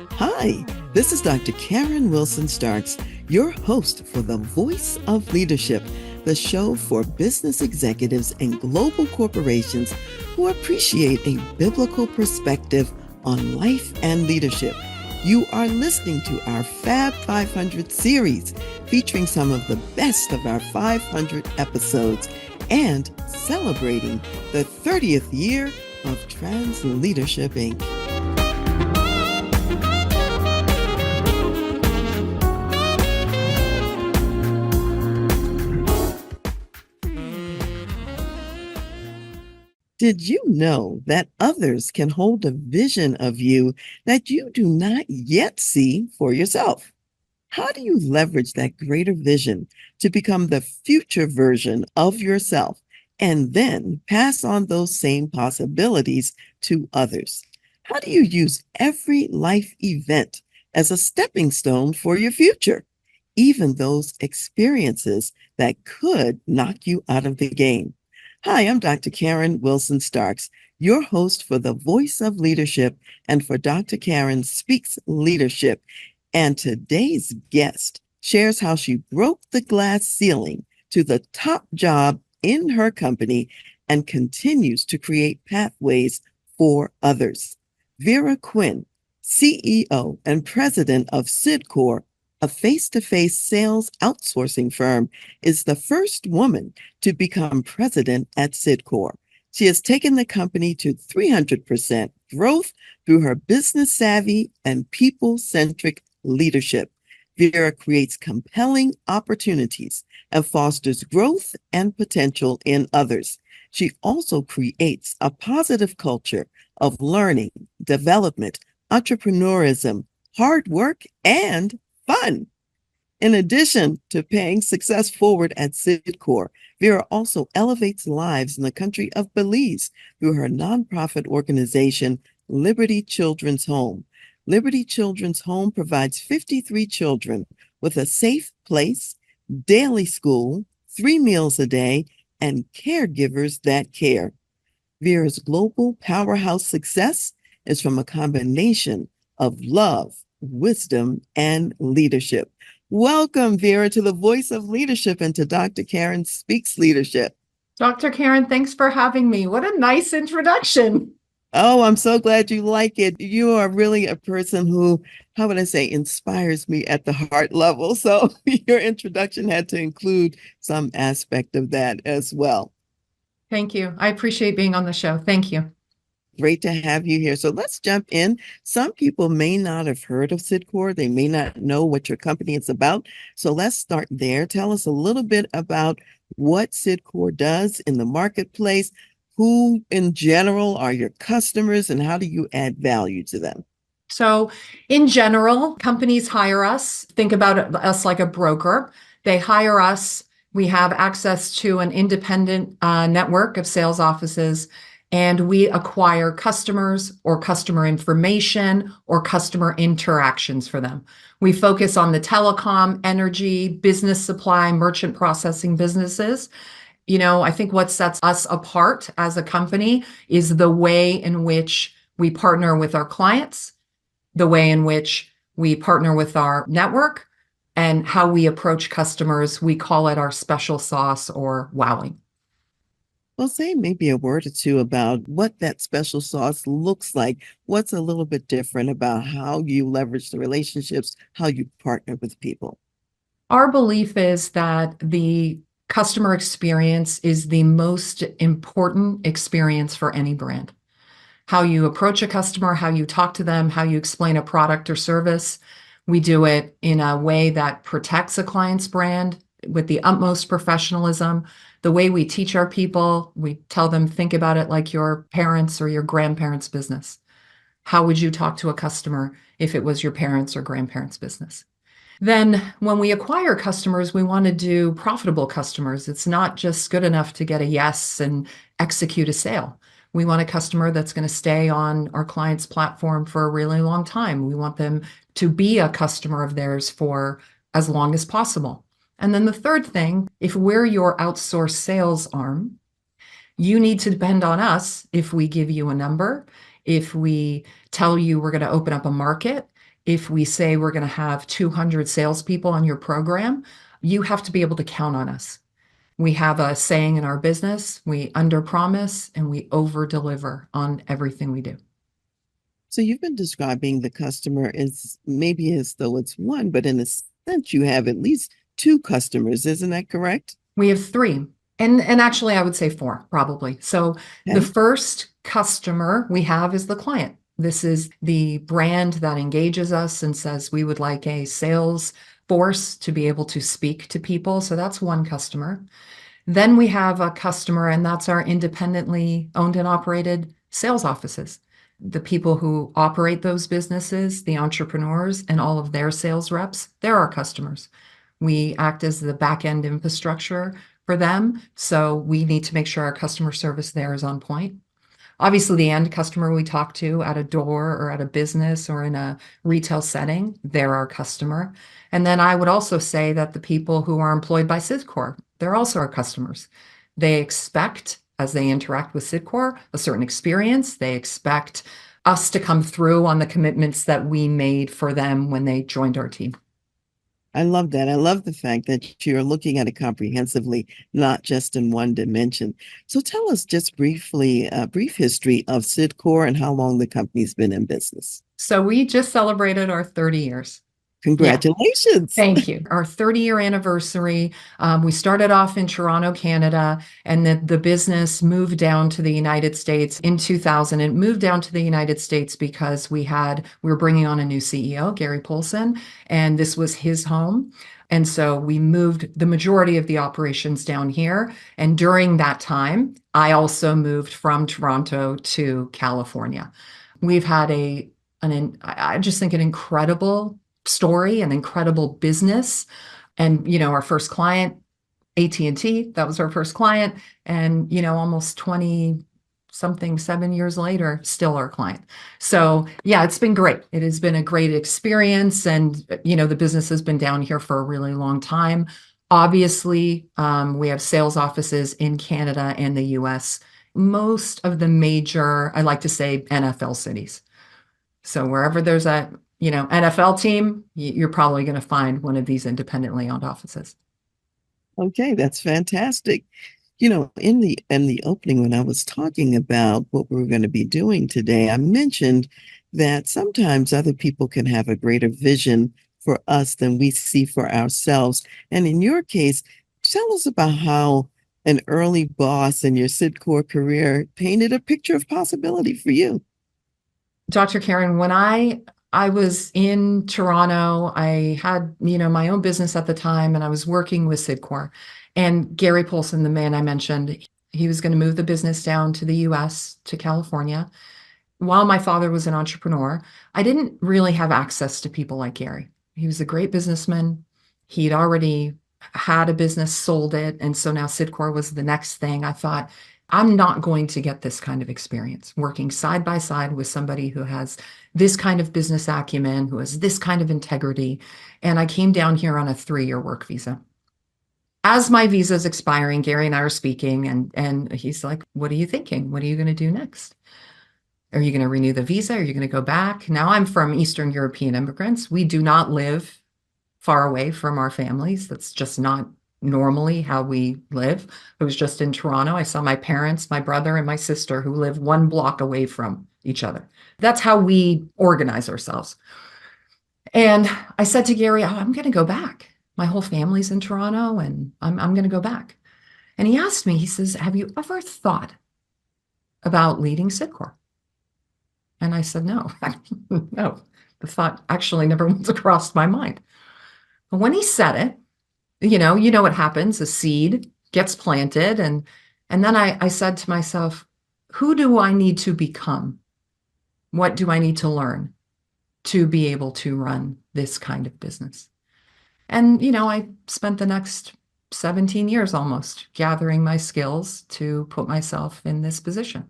Hi, this is Dr. Karen Wilson Starks, your host for The Voice of Leadership, the show for business executives and global corporations who appreciate a biblical perspective on life and leadership. You are listening to our Fab 500 series featuring some of the best of our 500 episodes and celebrating the 30th year of Trans Leadership Inc. Did you know that others can hold a vision of you that you do not yet see for yourself? How do you leverage that greater vision to become the future version of yourself and then pass on those same possibilities to others? How do you use every life event as a stepping stone for your future, even those experiences that could knock you out of the game? Hi, I'm Dr. Karen Wilson Starks, your host for The Voice of Leadership and for Dr. Karen Speaks Leadership. And today's guest shares how she broke the glass ceiling to the top job in her company and continues to create pathways for others. Vera Quinn, CEO and President of Cydcor, a face-to-face sales outsourcing firm, is the first woman to become president at Cydcor. She has taken the company to 300% growth through her business savvy and people-centric leadership. Vera creates compelling opportunities and fosters growth and potential in others. She also creates a positive culture of learning, development, entrepreneurism, hard work, and fun. In addition to paying success forward at Cydcor, Vera also elevates lives in the country of Belize through her nonprofit organization, Liberty Children's Home. Liberty Children's Home provides 53 children with a safe place, daily school, 3 meals a day, and caregivers that care. Vera's global powerhouse success is from a combination of love, wisdom, and leadership. Welcome, Vera, to The Voice of Leadership and to Dr. Karen Speaks Leadership. Dr. Karen, thanks for having me. What a nice introduction. Oh, I'm so glad you like it. You are really a person who, how would I say, inspires me at the heart level. So your introduction had to include some aspect of that as well. Thank you. I appreciate being on the show. Thank you. Great to have you here. So let's jump in. Some people may not have heard of Cydcor. They may not know what your company is about. So let's start there. Tell us a little bit about what Cydcor does in the marketplace. Who in general are your customers and how do you add value to them? So in general, companies hire us. Think about us like a broker. They hire us. We have access to an independent network of sales offices, and we acquire customers or customer information or customer interactions for them. We focus on the telecom, energy, business supply, merchant processing businesses. You know, I think what sets us apart as a company is the way in which we partner with our clients, the way in which we partner with our network, and how we approach customers. We call it our special sauce or wowing. Well, say maybe a word or two about what that special sauce looks like. What's a little bit different about how you leverage the relationships, how you partner with people? Our belief is that the customer experience is the most important experience for any brand. How you approach a customer, how you talk to them, how you explain a product or service. We do it in a way that protects a client's brand with the utmost professionalism. The way we teach our people, we tell them, think about it like your parents or your grandparents' business. How would you talk to a customer if it was your parents' or grandparents' business? Then when we acquire customers, we want to do profitable customers. It's not just good enough to get a yes and execute a sale. We want a customer that's going to stay on our client's platform for a really long time. We want them to be a customer of theirs for as long as possible. And then the third thing, if we're your outsourced sales arm, you need to depend on us if we give you a number, if we tell you we're going to open up a market, if we say we're going to have 200 salespeople on your program, you have to be able to count on us. We have a saying in our business, we underpromise and we overdeliver on everything we do. So you've been describing the customer as maybe as though it's one, but in a sense, you have at least two customers. Isn't that correct? We have three. And actually, I would say four, probably. So the Okay. first customer we have is the client. This is the brand that engages us and says we would like a sales force to be able to speak to people. So that's one customer. Then we have a customer, and that's our independently owned and operated sales offices. The people who operate those businesses, the entrepreneurs, and all of their sales reps, they're our customers. We act as the back end infrastructure for them. So we need to make sure our customer service there is on point. Obviously, the end customer we talk to at a door or at a business or in a retail setting, they're our customer. And then I would also say that the people who are employed by Cydcor, they're also our customers. They expect, as they interact with Cydcor, a certain experience. They expect us to come through on the commitments that we made for them when they joined our team. I love that. I love the fact that you're looking at it comprehensively, not just in one dimension. So tell us just briefly, a brief history of Cydcor and how long the company's been in business. So we just celebrated our 30 years. Yeah. Congratulations. Thank you. Our 30-year anniversary. We started off in Toronto, Canada, and the business moved down to the United States in 2000. It moved down to the United States because we were bringing on a new CEO, Gary Poulsen, and this was his home. And so we moved the majority of the operations down here. And during that time, I also moved from Toronto to California. We've had I just think an incredible story, an incredible business. And, our first client, AT&T, that was our first client. And, almost 20 something, 7 years later, still our client. So yeah, it's been great. It has been a great experience. And, the business has been down here for a really long time. Obviously, we have sales offices in Canada and the US, most of the major, I like to say, NFL cities. So wherever there's a NFL team, you're probably going to find one of these independently owned offices. Okay, that's fantastic. In the opening, when I was talking about what we were going to be doing today, I mentioned that sometimes other people can have a greater vision for us than we see for ourselves. And in your case, tell us about how an early boss in your Cydcor career painted a picture of possibility for you. Dr. Karen, when I was in Toronto, I had, my own business at the time, and I was working with Cydcor. And Gary Poulsen, the man I mentioned, he was going to move the business down to the US, to California. While my father was an entrepreneur, I didn't really have access to people like Gary. He was a great businessman. He'd already had a business, sold it. And so now Cydcor was the next thing. I thought, I'm not going to get this kind of experience working side by side with somebody who has this kind of business acumen, who has this kind of integrity. And I came down here on a 3-year work visa. As my visa is expiring, Gary and I are speaking, and he's like, what are you thinking? What are you going to do next? Are you going to renew the visa? Are you going to go back? Now, I'm from Eastern European immigrants. We do not live far away from our families. That's just not normally how we live. I was just in Toronto. I saw my parents, my brother, and my sister who live 1 block away from each other. That's how we organize ourselves. And I said to Gary, I'm going to go back. My whole family's in Toronto, and I'm going to go back. And he asked me, he says, have you ever thought about leading Cydcor? And I said, no, no. The thought actually never once crossed my mind. But when he said it, you know what happens, a seed gets planted. And then I said to myself, who do I need to become? What do I need to learn to be able to run this kind of business? And, I spent the next 17 years almost gathering my skills to put myself in this position.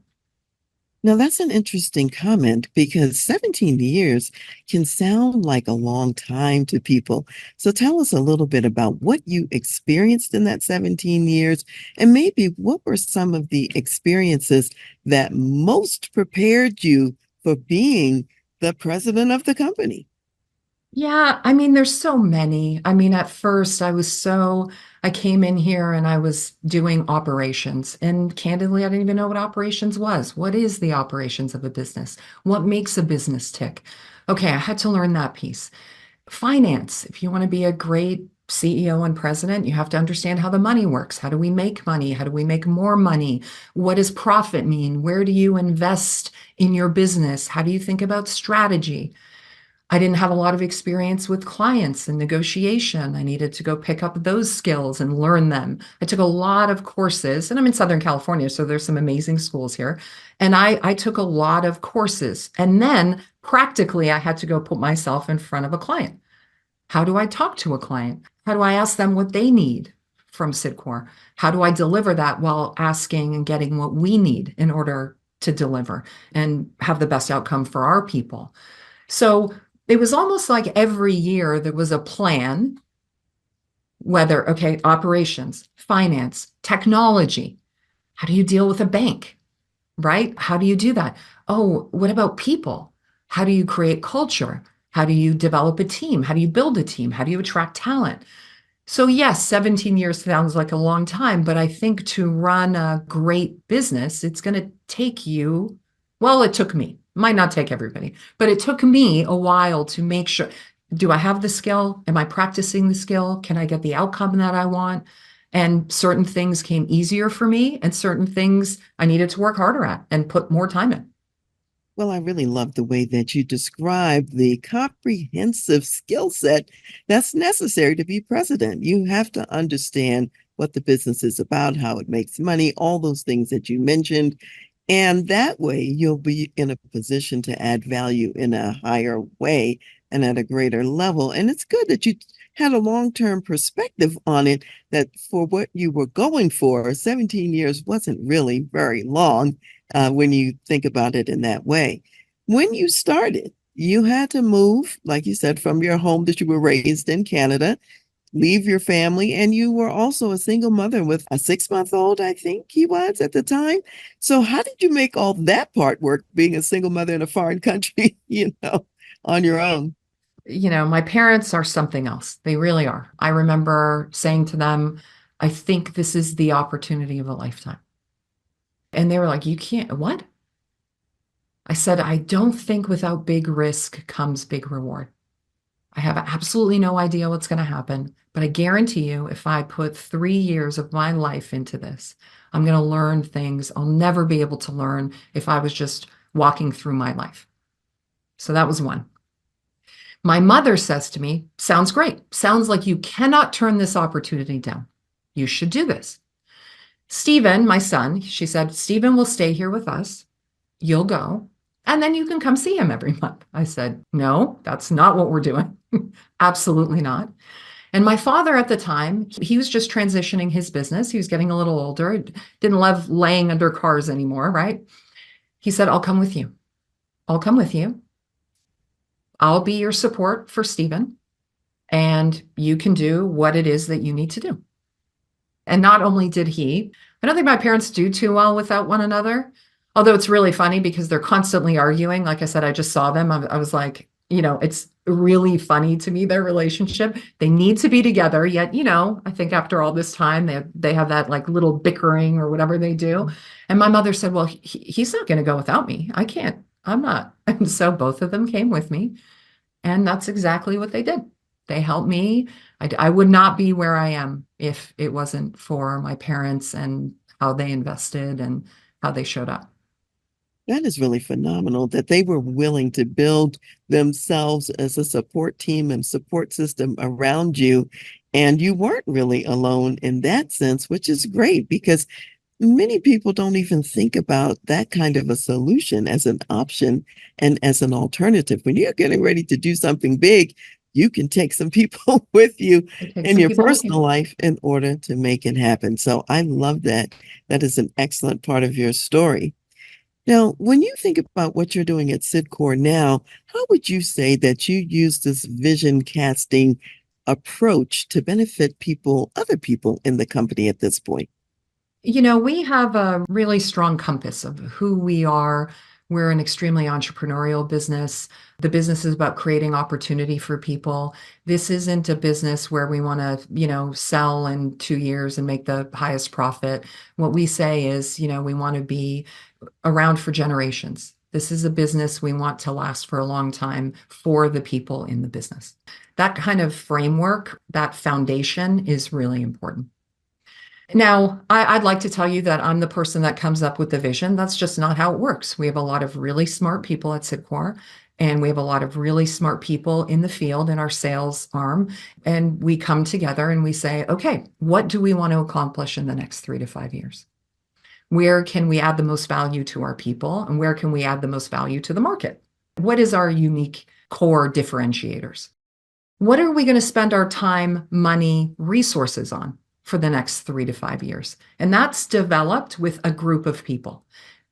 Now, that's an interesting comment because 17 years can sound like a long time to people. So tell us a little bit about what you experienced in that 17 years, and maybe what were some of the experiences that most prepared you for being the president of the company? Yeah, I mean, there's so many. I mean, at first I came in here and I was doing operations. And candidly, I didn't even know what operations was. What is the operations of a business? What makes a business tick? Okay, I had to learn that piece. Finance, if you want to be a great CEO and president, you have to understand how the money works. How do we make money? How do we make more money? What does profit mean? Where do you invest in your business? How do you think about strategy? I didn't have a lot of experience with clients and negotiation. I needed to go pick up those skills and learn them. I took a lot of courses, and I'm in Southern California, so there's some amazing schools here. And I took a lot of courses. And then practically, I had to go put myself in front of a client. How do I talk to a client? How do I ask them what they need from Cydcor? How do I deliver that while asking and getting what we need in order to deliver and have the best outcome for our people? So it was almost like every year there was a plan, whether, okay, operations, finance, technology. How do you deal with a bank, right? How do you do that? Oh, what about people? How do you create culture? How do you develop a team? How do you build a team? How do you attract talent? So, yes, 17 years sounds like a long time, but I think to run a great business, it's going to take you, well, it took me, might not take everybody, but it took me a while to make sure, do I have the skill? Am I practicing the skill? Can I get the outcome that I want? And certain things came easier for me, and certain things I needed to work harder at and put more time in. Well, I really love the way that you describe the comprehensive skill set that's necessary to be president. You have to understand what the business is about, how it makes money, all those things that you mentioned. And that way, you'll be in a position to add value in a higher way and at a greater level. And it's good that you had a long-term perspective on it, that for what you were going for, 17 years wasn't really very long when you think about it in that way. When you started, you had to move, like you said, from your home that you were raised in Canada, leave your family, and you were also a single mother with a 6-month-old, I think he was at the time. So how did you make all that part work, being a single mother in a foreign country, on your own? My parents are something else. They really are. I remember saying to them, I think this is the opportunity of a lifetime. And they were like, you can't, what? I said, I don't think without big risk comes big reward. I have absolutely no idea what's going to happen, but I guarantee you, if I put 3 years of my life into this, I'm going to learn things I'll never be able to learn if I was just walking through my life. So that was one. My mother says to me, sounds great. Sounds like you cannot turn this opportunity down. You should do this. Stephen, my son, she said, Stephen will stay here with us. You'll go, and then you can come see him every month. I said, no, that's not what we're doing. Absolutely not. And my father at the time, he was just transitioning his business. He was getting a little older, didn't love laying under cars anymore, right? He said, I'll come with you. I'll come with you. I'll be your support for Stephen, and you can do what it is that you need to do. And not only did he, I don't think my parents do too well without one another. Although it's really funny because they're constantly arguing. Like I said, I just saw them. I was like, it's really funny to me, their relationship. They need to be together. Yet, I think after all this time, they have that like little bickering or whatever they do. And my mother said, well, he's not going to go without me. I can't. I'm not. And so both of them came with me. And that's exactly what they did. They helped me. I would not be where I am if it wasn't for my parents and how they invested and how they showed up. That is really phenomenal that they were willing to build themselves as a support team and support system around you. And you weren't really alone in that sense, which is great because many people don't even think about that kind of a solution as an option and as an alternative. When you're getting ready to do something big, you can take some people with you Take in some your people with you. personal life in order to make it happen. So I love that. That is an excellent part of your story. Now, when you think about what you're doing at Cydcor now, how would you say that you use this vision casting approach to benefit people, other people in the company at this point? We have a really strong compass of who we are, We're an extremely entrepreneurial business. The business is about creating opportunity for people. This isn't a business where we want to, sell in 2 years and make the highest profit. What we say is, we want to be around for generations. This is a business we want to last for a long time for the people in the business. That kind of framework, that foundation is really important. Now, I'd like to tell you that I'm the person that comes up with the vision. That's just not how it works. We have a lot of really smart people at Cydcor, and we have a lot of really smart people in the field in our sales arm. And we come together and we say, okay, what do we want to accomplish in the next 3 to 5 years? Where can we add the most value to our people, and where can we add the most value to the market? What is our unique core differentiators? What are we going to spend our time, money, resources on for the next 3 to 5 years? And that's developed with a group of people.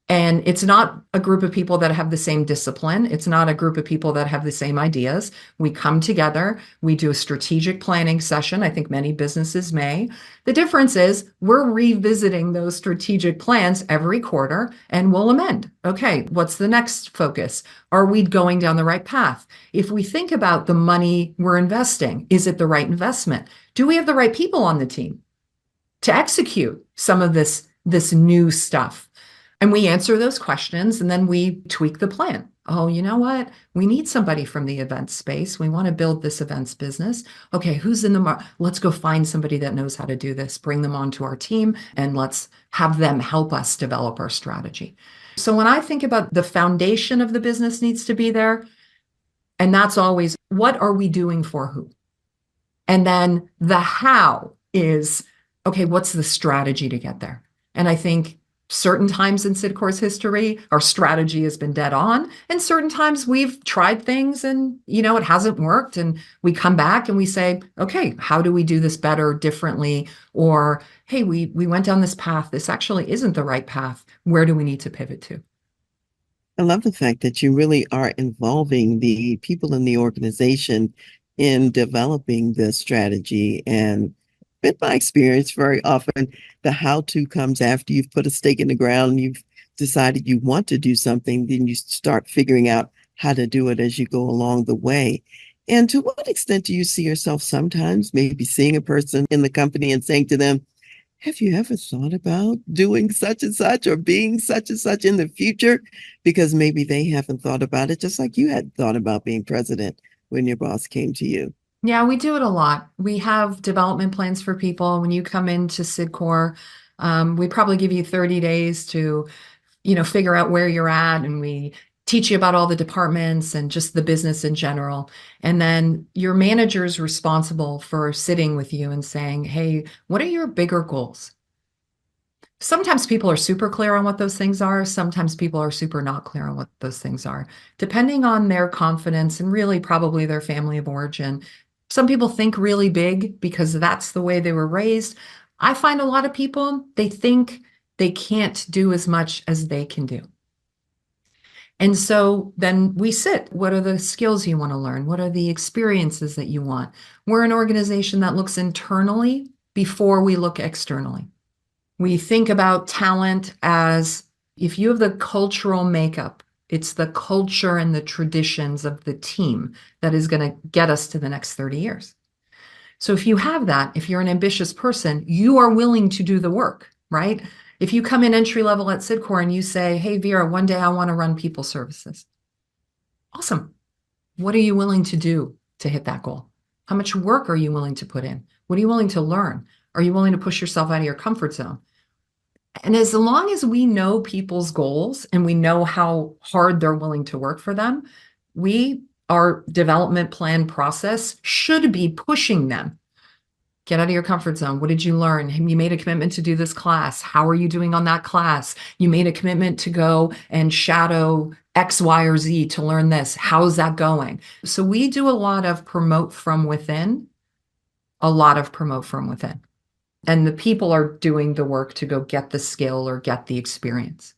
And it's not a group of people that have the same discipline. It's not a group of people that have the same ideas. We come together, we do a strategic planning session. I think many businesses may. The difference is we're revisiting those strategic plans every quarter and we'll amend. Okay, what's the next focus? Are we going down the right path? If we think about the money we're investing, is it the right investment? Do we have the right people on the team to execute some of this new stuff? And we answer those questions and then we tweak the plan. Oh, you know what? We need somebody from the events space. We want to build this events business. Okay, who's in the market? Let's go find somebody that knows how to do this, bring them onto our team, and let's have them help us develop our strategy. So when I think about the foundation of the business needs to be there, and that's always, what are we doing for who? And then the how is, okay, what's the strategy to get there? And I think certain times in Cydcor's history, our strategy has been dead on, and certain times we've tried things and, it hasn't worked. And we come back and we say, okay, how do we do this better, differently? Or, hey, we went down this path. This actually isn't the right path. Where do we need to pivot to? I love the fact that you really are involving the people in the organization in developing the strategy. And in my experience, very often the how-to comes after you've put a stake in the ground and you've decided you want to do something, then you start figuring out how to do it as you go along the way. And to what extent do you see yourself sometimes maybe seeing a person in the company and saying to them, have you ever thought about doing such and such or being such and such in the future? Because maybe they haven't thought about it, just like you had thought about being president when your boss came to you. Yeah, we do it a lot. We have development plans for people. When you come into Cydcor, we probably give you 30 days to, figure out where you're at, and we teach you about all the departments and just the business in general. And then your manager is responsible for sitting with you and saying, hey, what are your bigger goals? Sometimes people are super clear on what those things are. Sometimes people are super not clear on what those things are, depending on their confidence and really probably their family of origin. Some people think really big because that's the way they were raised. I find a lot of people, they think they can't do as much as they can do. And so then we sit. What are the skills you want to learn? What are the experiences that you want? We're an organization that looks internally before we look externally. We think about talent as, if you have the cultural makeup, it's the culture and the traditions of the team that is going to get us to the next 30 years. So if you have that, if you're an ambitious person, you are willing to do the work, right? If you come in entry level at Cydcor and you say, hey, Vera, one day I want to run people services. Awesome. What are you willing to do to hit that goal? How much work are you willing to put in? What are you willing to learn? Are you willing to push yourself out of your comfort zone? And as long as we know people's goals and we know how hard they're willing to work for them, our development plan process should be pushing them. Get out of your comfort zone. What did you learn? You made a commitment to do this class. How are you doing on that class? You made a commitment to go and shadow X, Y, or Z to learn this. How's that going? So we do a lot of promote from within, And the people are doing the work to go get the skill or get the experience.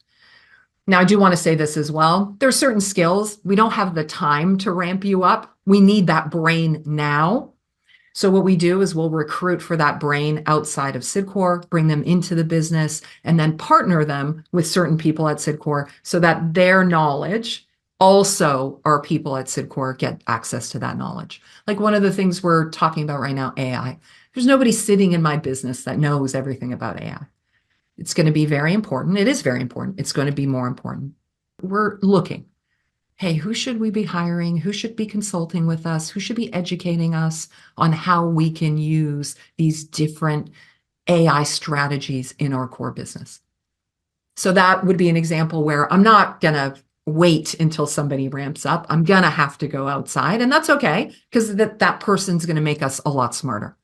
Now, I do want to say this as well. There are certain skills. We don't have the time to ramp you up. We need that brain now. So what we do is we'll recruit for that brain outside of Cydcor, bring them into the business, and then partner them with certain people at Cydcor so that their knowledge also our people at Cydcor get access to that knowledge. Like one of the things we're talking about right now, AI. There's nobody sitting in my business that knows everything about AI. It's going to be very important. It is very important. It's going to be more important. We're looking. Hey, who should we be hiring? Who should be consulting with us? Who should be educating us on how we can use these different AI strategies in our core business? So that would be an example where I'm not going to wait until somebody ramps up. I'm going to have to go outside, and that's okay because that person's going to make us a lot smarter.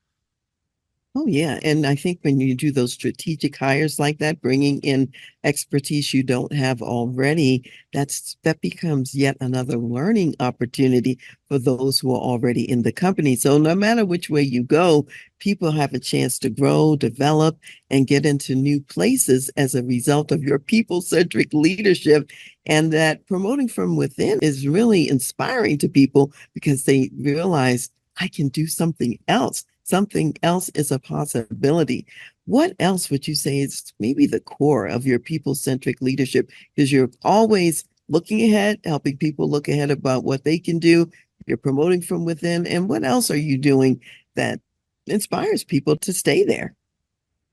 Oh, yeah. And I think when you do those strategic hires like that, bringing in expertise you don't have already, that becomes yet another learning opportunity for those who are already in the company. So no matter which way you go, people have a chance to grow, develop, and get into new places as a result of your people-centric leadership. And that promoting from within is really inspiring to people because they realize I can do something else. Something else is a possibility. What else would you say is maybe the core of your people-centric leadership? Because you're always looking ahead, helping people look ahead about what they can do. You're promoting from within. And what else are you doing that inspires people to stay there?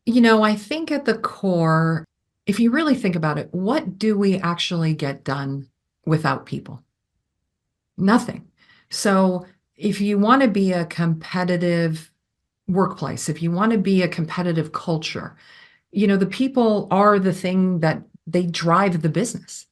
I think at the core, if you really think about it, what do we actually get done without people? Nothing. So if you want to be a competitive workplace, if you want to be a competitive culture, the people are the thing that they drive the business.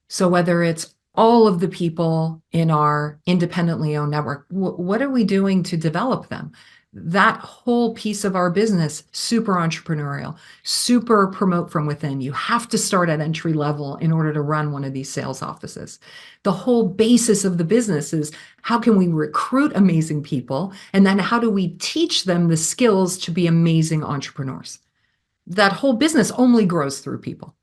So whether it's all of the people in our independently owned network, what are we doing to develop them? That whole piece of our business, super entrepreneurial, super promote from within. You have to start at entry level in order to run one of these sales offices. The whole basis of the business is how can we recruit amazing people? And then how do we teach them the skills to be amazing entrepreneurs? That whole business only grows through people.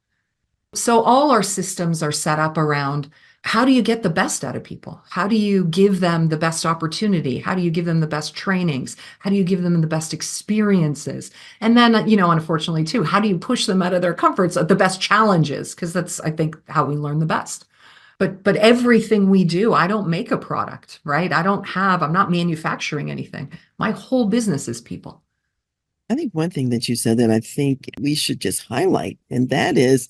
So all our systems are set up around how do you get the best out of people? How do you give them the best opportunity? How do you give them the best trainings? How do you give them the best experiences? And then, unfortunately too, how do you push them out of their comforts, the best challenges? Because that's, I think, how we learn the best. But everything we do, I don't make a product, right? I'm not manufacturing anything. My whole business is people. I think one thing that you said that I think we should just highlight, and that is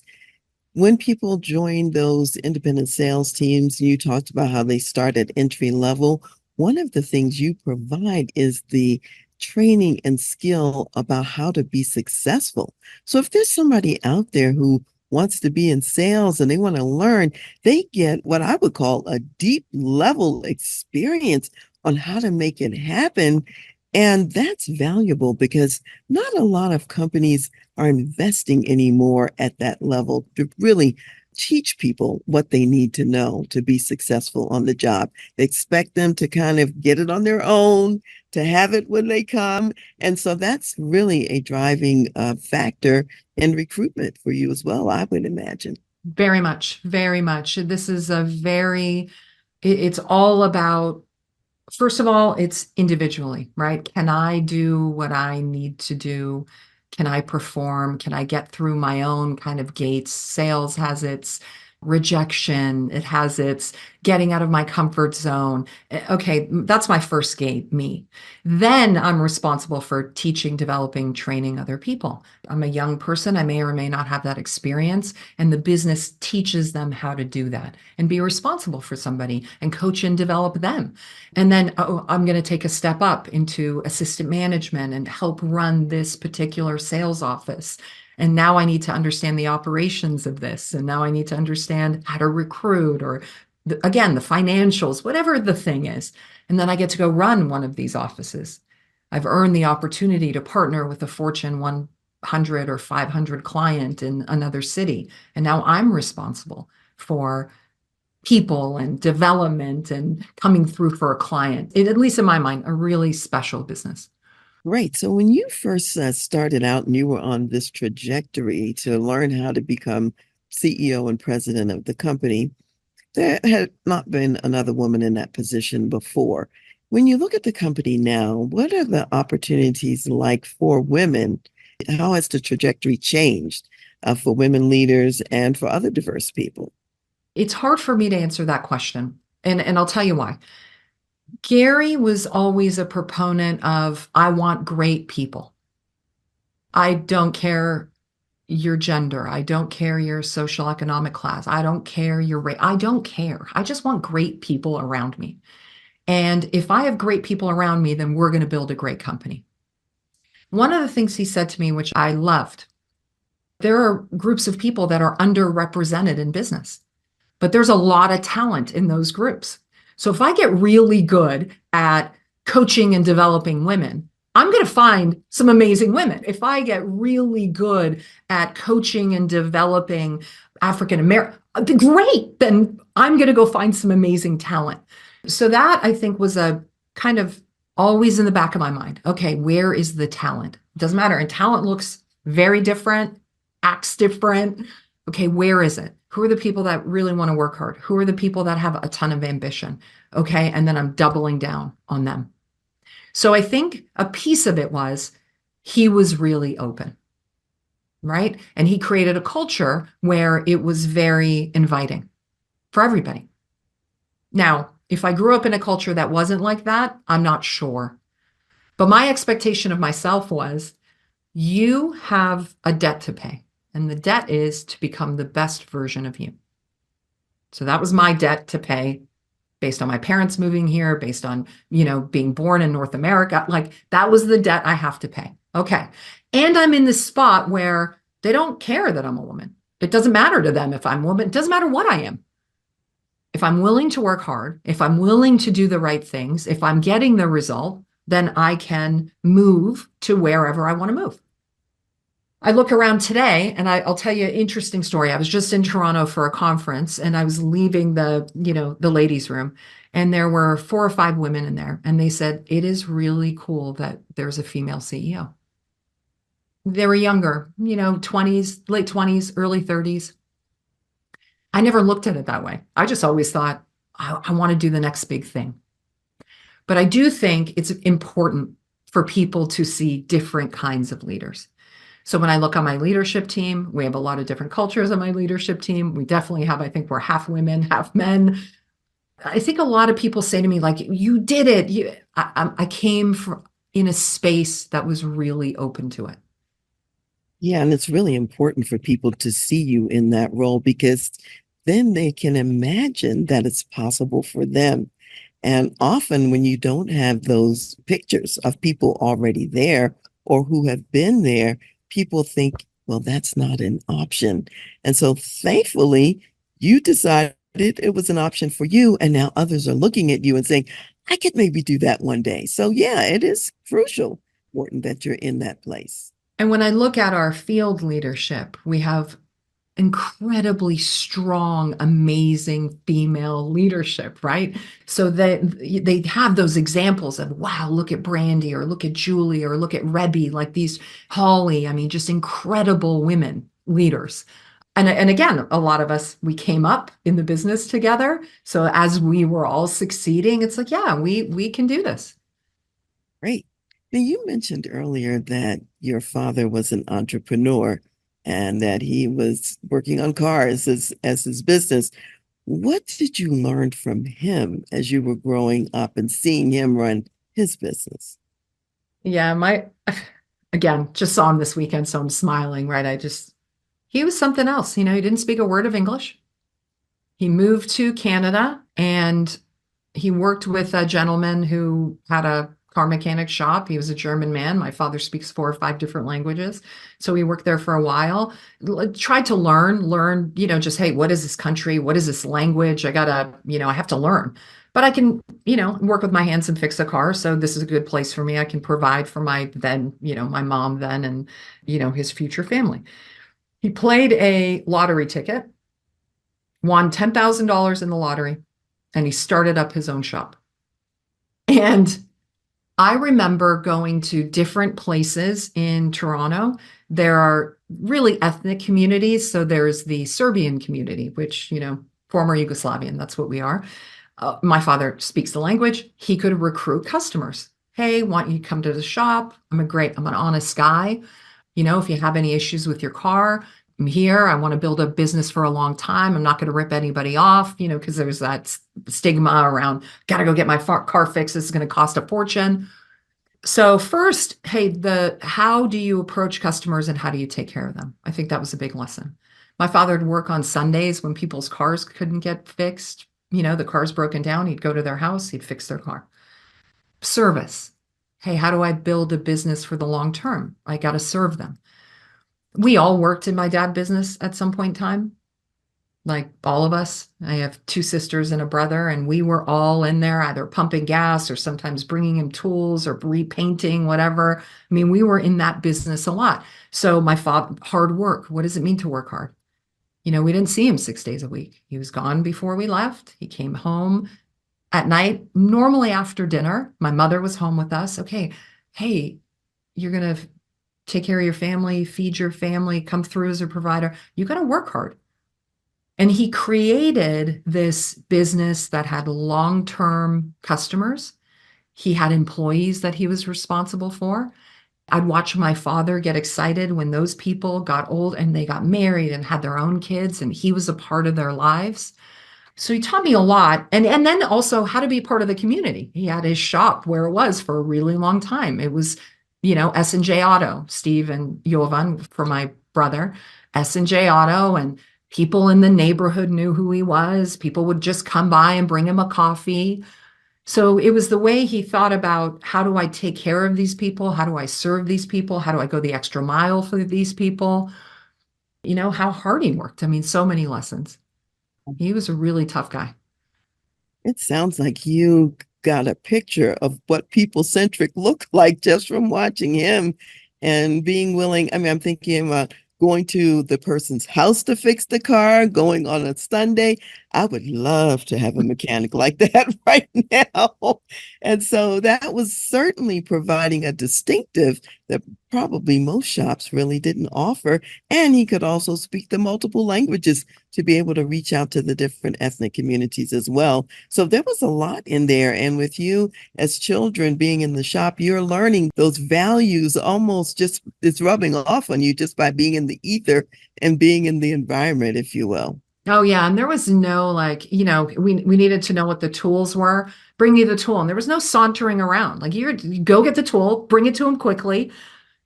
when people join those independent sales teams, you talked about how they start at entry level. One of the things you provide is the training and skill about how to be successful. So if there's somebody out there who wants to be in sales and they want to learn, they get what I would call a deep level experience on how to make it happen. And that's valuable because not a lot of companies are investing anymore at that level to really teach people what they need to know to be successful on the job. They expect them to kind of get it on their own, to have it when they come. And so that's really a driving factor in recruitment for you as well, I would imagine. Very much, very much. This is it's all about, first of all, it's individually, right? Can I do what I need to do? Can I perform? Can I get through my own kind of gates? Sales has its rejection, it has its getting out of my comfort zone. Okay, that's my first gate, me. Then I'm responsible for teaching, developing, training other people. I'm a young person. I may or may not have that experience, and the business teaches them how to do that and be responsible for somebody and coach and develop them. And then I'm going to take a step up into assistant management and help run this particular sales office. And now I need to understand the operations of this. And now I need to understand how to recruit or, again, the financials, whatever the thing is. And then I get to go run one of these offices. I've earned the opportunity to partner with a Fortune 100 or 500 client in another city. And now I'm responsible for people and development and coming through for a client. At least in my mind, a really special business. Right. So when you first started out and you were on this trajectory to learn how to become CEO and president of the company, there had not been another woman in that position before. When you look at the company now, what are the opportunities like for women? How has the trajectory changed for women leaders and for other diverse people? It's hard for me to answer that question. And I'll tell you why. Gary was always a proponent of, I want great people. I don't care your gender. I don't care your social economic class. I don't care your race. I don't care. I just want great people around me. And if I have great people around me, then we're going to build a great company. One of the things he said to me, which I loved, there are groups of people that are underrepresented in business, but there's a lot of talent in those groups. So if I get really good at coaching and developing women, I'm going to find some amazing women. If I get really good at coaching and developing African American, great, then I'm going to go find some amazing talent. So that I think was a kind of always in the back of my mind. Okay, where is the talent? It doesn't matter. And talent looks very different, acts different. Okay, where is it? Who are the people that really want to work hard? Who are the people that have a ton of ambition? Okay, and then I'm doubling down on them. So I think a piece of it was he was really open, right? And he created a culture where it was very inviting for everybody. Now, if I grew up in a culture that wasn't like that, I'm not sure. But my expectation of myself was you have a debt to pay, and the debt is to become the best version of you. So that was my debt to pay based on my parents moving here, based on, being born in North America. Like that was the debt I have to pay. Okay. And I'm in this spot where they don't care that I'm a woman. It doesn't matter to them if I'm a woman. It doesn't matter what I am. If I'm willing to work hard, if I'm willing to do the right things, if I'm getting the result, then I can move to wherever I want to move. I look around today and I'll tell you an interesting story. I was just in Toronto for a conference and I was leaving the ladies' room and there were 4 or 5 women in there and they said, it is really cool that there's a female CEO. They were younger, 20s, late 20s, early 30s. I never looked at it that way. I just always thought, I want to do the next big thing. But I do think it's important for people to see different kinds of leaders. So when I look on my leadership team, we have a lot of different cultures on my leadership team. We definitely have, I think we're half women, half men. I think a lot of people say to me, like, you did it. I came from in a space that was really open to it. Yeah, and it's really important for people to see you in that role because then they can imagine that it's possible for them. And often, when you don't have those pictures of people already there or who have been there, people think, well, that's not an option. And so, thankfully, you decided it was an option for you. And now others are looking at you and saying, I could maybe do that one day. So, yeah, it is crucial, important that you're in that place. And when I look at our field leadership, we have incredibly strong, amazing female leadership, right? So that they have those examples of, wow, look at Brandy or look at Julie or look at Rebby, like these Holly. I mean, just incredible women leaders. And again, a lot of us, we came up in the business together. So as we were all succeeding, it's like, yeah, we can do this. Great. Now, you mentioned earlier that your father was an entrepreneur and that he was working on cars as his business. What did you learn from him as you were growing up and seeing him run his business? Yeah, again, just saw him this weekend, so I'm smiling, right? He was something else. He didn't speak a word of English. He moved to Canada and he worked with a gentleman who had a car mechanic shop. He was a German man. My father speaks 4 or 5 different languages. So he worked there for a while, tried to learn, just, hey, what is this country? What is this language? I have to learn. But I can, work with my hands and fix a car. So this is a good place for me. I can provide for my mom then and, his future family. He played a lottery ticket, won $10,000 in the lottery, and he started up his own shop. And I remember going to different places in Toronto. There are really ethnic communities. So there's the Serbian community, which, former Yugoslavian, that's what we are. My father speaks the language. He could recruit customers. Hey, want you to come to the shop? I'm an honest guy. If you have any issues with your car, I'm here. I want to build a business for a long time. I'm not going to rip anybody off, because there's that stigma around, got to go get my car fixed. This is going to cost a fortune. So first, hey, how do you approach customers and how do you take care of them? I think that was a big lesson. My father would work on Sundays when people's cars couldn't get fixed. The car's broken down. He'd go to their house, he'd fix their car. Service. Hey, how do I build a business for the long term? I got to serve them. We all worked in my dad's business at some point in time, like all of us. I have two sisters and a brother, and we were all in there either pumping gas or sometimes bringing him tools or repainting, whatever. I mean, we were in that business a lot. So my father, hard work. What does it mean to work hard? We didn't see him 6 days a week. He was gone before we left. He came home at night, normally after dinner. My mother was home with us. Okay, hey, you're going to take care of your family, feed your family, come through as a provider. You got to work hard. And he created this business that had long-term customers. He had employees that he was responsible for. I'd watch my father get excited when those people got old and they got married and had their own kids, and he was a part of their lives. So he taught me a lot. And then also how to be part of the community. He had his shop where it was for a really long time. It was, S&J Auto, Steve and Jovan for my brother, S&J Auto, and people in the neighborhood knew who he was. People would just come by and bring him a coffee. So it was the way he thought about, how do I take care of these people? How do I serve these people? How do I go the extra mile for these people? How hard he worked. I mean, so many lessons. He was a really tough guy. It sounds like you got a picture of what people-centric look like just from watching him and being willing. I mean, I'm thinking about going to the person's house to fix the car, going on a Sunday. I would love to have a mechanic like that right now. And so that was certainly providing a distinctive that probably most shops really didn't offer. And he could also speak the multiple languages to be able to reach out to the different ethnic communities as well. So there was a lot in there. And with you as children being in the shop, you're learning those values almost just it's rubbing off on you just by being in the ether and being in the environment, if you will. Oh yeah, and there was no we needed to know what the tools were. Bring me the tool, and there was no sauntering around. Like you go get the tool, bring it to him quickly.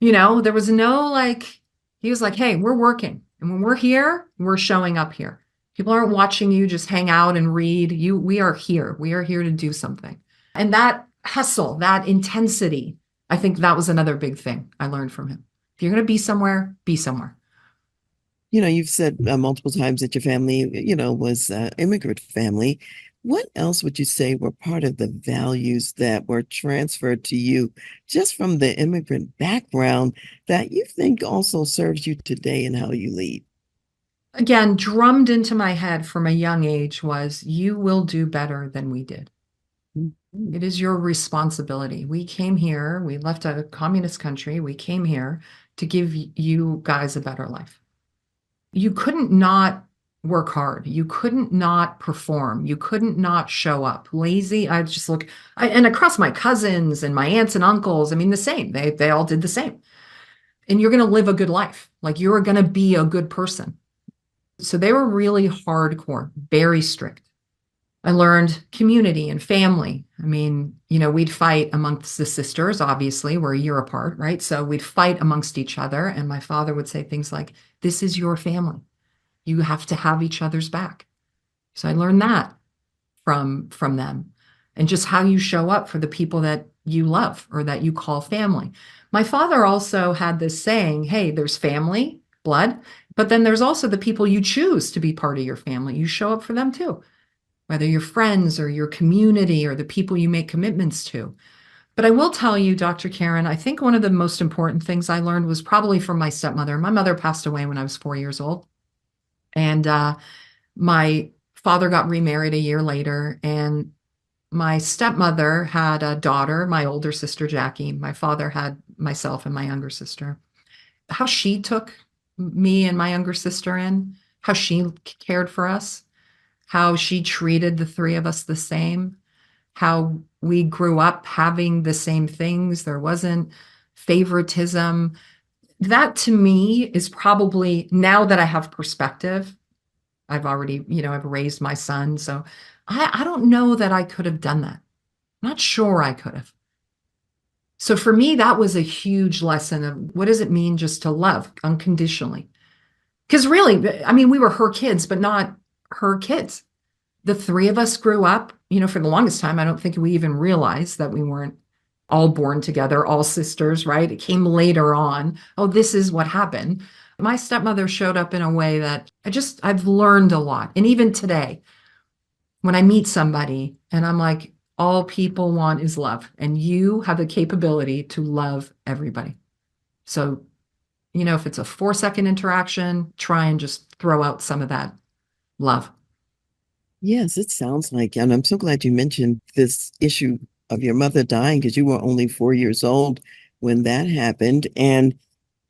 There was no he was like, hey, we're working. And when we're here, we're showing up here. People aren't watching you just hang out and read. We are here. We are here to do something. And that hustle, that intensity, I think that was another big thing I learned from him. If you're going to be somewhere, be somewhere. You've said multiple times that your family, was an immigrant family. What else would you say were part of the values that were transferred to you just from the immigrant background that you think also serves you today in how you lead? Again, drummed into my head from a young age was, you will do better than we did. Mhm. It is your responsibility. We came here, we left a communist country, we came here to give you guys a better life. You couldn't not work hard. You couldn't not perform. You couldn't not show up. Lazy. I just and across my cousins and my aunts and uncles, I mean, the same. They all did the same. And you're going to live a good life. Like you're going to be a good person. So they were really hardcore, very strict. I learned community and family. I mean, we'd fight amongst the sisters, obviously, we're a year apart, right? So we'd fight amongst each other. And my father would say things like, this is your family. You have to have each other's back. So I learned that from them, and just how you show up for the people that you love or that you call family. My father also had this saying, hey, there's family, blood, but then there's also the people you choose to be part of your family. You show up for them too, whether your friends or your community or the people you make commitments to. But I will tell you, Dr. Karen, I think one of the most important things I learned was probably from my stepmother. My mother passed away when I was 4 years old. And my father got remarried a year later, and my stepmother had a daughter, my older sister, Jackie. My father had myself and my younger sister. How she took me and my younger sister in, how she cared for us, how she treated the three of us the same, how we grew up having the same things. There wasn't favoritism. That to me is probably, now that I have perspective, I've already, I've raised my son. So I don't know that I could have done that. I'm not sure I could have. So for me, that was a huge lesson of what does it mean just to love unconditionally? Because really, I mean, we were her kids, but not her kids. The three of us grew up, for the longest time, I don't think we even realized that we weren't all born together, all sisters, right? It came later on. Oh, this is what happened. My stepmother showed up in a way that I've learned a lot. And even today, when I meet somebody and I'm like, all people want is love, and you have the capability to love everybody. So, if it's a 4-second interaction, try and just throw out some of that love. Yes, it sounds like, and I'm so glad you mentioned this issue of your mother dying because you were only 4 years old when that happened. And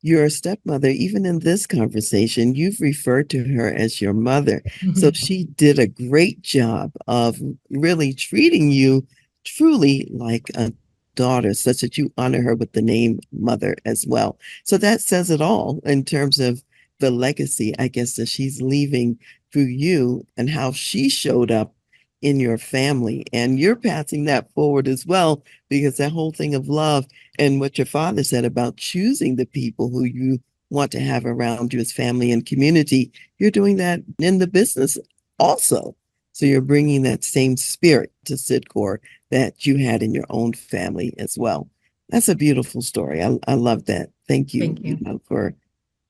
your stepmother, even in this conversation, you've referred to her as your mother. So she did a great job of really treating you truly like a daughter, such that you honor her with the name mother as well. So that says it all in terms of the legacy, I guess, that she's leaving through you and how she showed up in your family. And you're passing that forward as well, because that whole thing of love and what your father said about choosing the people who you want to have around you as family and community, you're doing that in the business also. So you're bringing that same spirit to Cydcor that you had in your own family as well. That's a beautiful story. I love that. Thank you, Thank you. for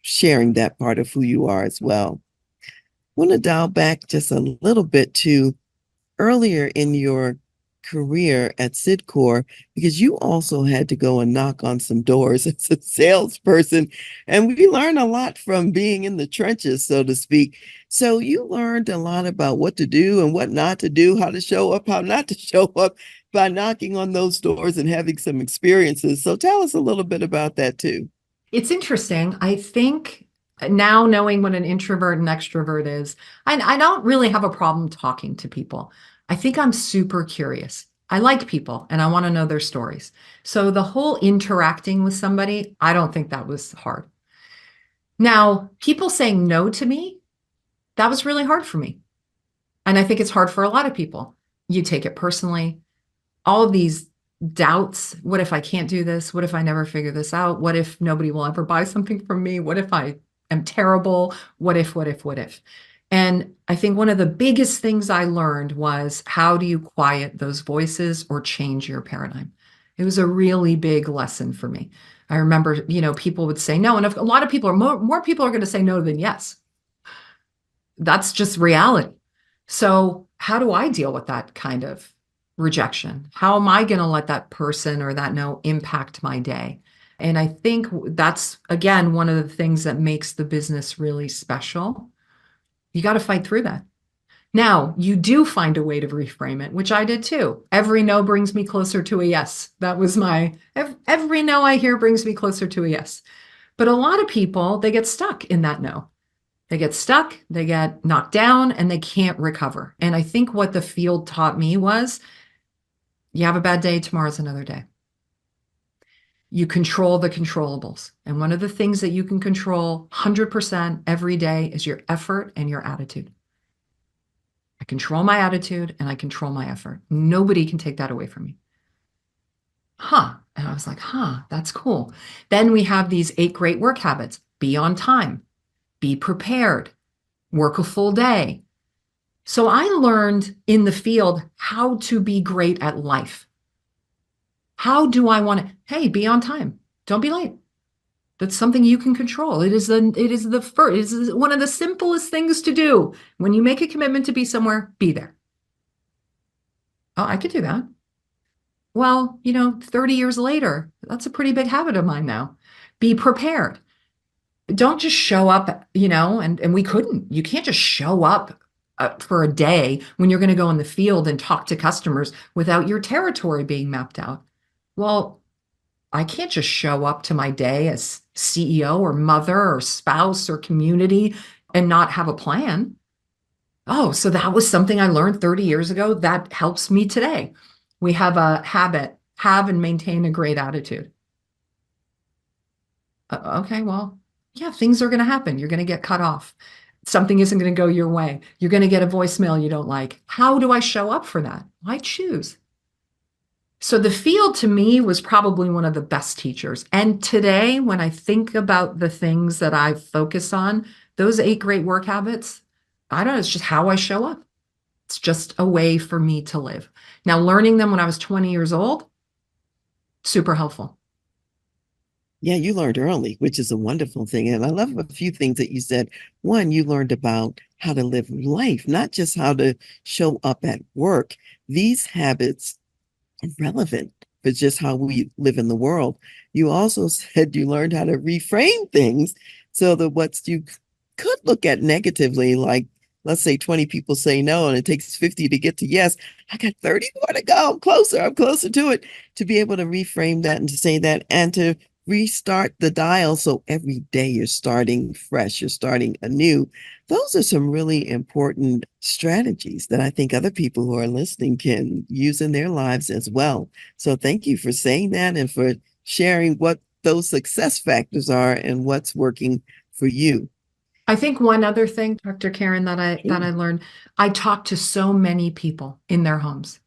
sharing that part of who you are as well. I want to dial back just a little bit to earlier in your career at Cydcor, because you also had to go and knock on some doors as a salesperson. And we learn a lot from being in the trenches, so to speak. So you learned a lot about what to do and what not to do, how to show up, how not to show up by knocking on those doors and having some experiences. So tell us a little bit about that too. It's interesting. I think now knowing what an introvert and extrovert is, I don't really have a problem talking to people. I think I'm super curious. I like people and I want to know their stories. So the whole interacting with somebody, I don't think that was hard. Now, people saying no to me, that was really hard for me. And I think it's hard for a lot of people. You take it personally. All of these doubts. What if I can't do this? What if I never figure this out? What if nobody will ever buy something from me? What if I am terrible? What if, what if, what if? And I think one of the biggest things I learned was how do you quiet those voices or change your paradigm? It was a really big lesson for me. I remember, people would say no, and a lot of people are more people are going to say no than yes. That's just reality. So, how do I deal with that kind of rejection? How am I going to let that person or that no impact my day? And I think that's, again, one of the things that makes the business really special. You got to fight through that. Now, you do find a way to reframe it, which I did too. Every no brings me closer to a yes. That was every no I hear brings me closer to a yes. But a lot of people, they get stuck in that no. They get stuck, they get knocked down, and they can't recover. And I think what the field taught me was you have a bad day, tomorrow's another day. You control the controllables. And one of the things that you can control 100% every day is your effort and your attitude. I control my attitude and I control my effort. Nobody can take that away from me. And I was like, that's cool. Then we have these 8 great work habits. Be on time, be prepared, work a full day. So I learned in the field how to be great at life. How do I want to, hey, be on time. Don't be late. That's something you can control. It is one of the simplest things to do. When you make a commitment to be somewhere, be there. Oh, I could do that. Well, 30 years later, that's a pretty big habit of mine now. Be prepared. Don't just show up, and we couldn't. You can't just show up for a day when you're going to go in the field and talk to customers without your territory being mapped out. Well, I can't just show up to my day as CEO or mother or spouse or community and not have a plan. Oh, so that was something I learned 30 years ago that helps me today. We have a habit, have and maintain a great attitude. Okay, well, yeah, things are going to happen. You're going to get cut off. Something isn't going to go your way. You're going to get a voicemail you don't like. How do I show up for that? I choose. So the field to me was probably one of the best teachers. And today, when I think about the things that I focus on, those 8 great work habits, I don't know, it's just how I show up. It's just a way for me to live. Now, learning them when I was 20 years old, super helpful. Yeah, you learned early, which is a wonderful thing. And I love a few things that you said. One, you learned about how to live life, not just how to show up at work. These habits are relevant for just how we live in the world. You also said you learned how to reframe things so that what you could look at negatively, like let's say 20 people say no and it takes 50 to get to yes. I got 30 more to go. I'm closer to it. To be able to reframe that and to say that and to restart the dial. So every day you're starting fresh, you're starting anew. Those are some really important strategies that I think other people who are listening can use in their lives as well. So thank you for saying that and for sharing what those success factors are and what's working for you. I think one other thing, Dr. Karen, that I Sure. learned, I talked to so many people in their homes.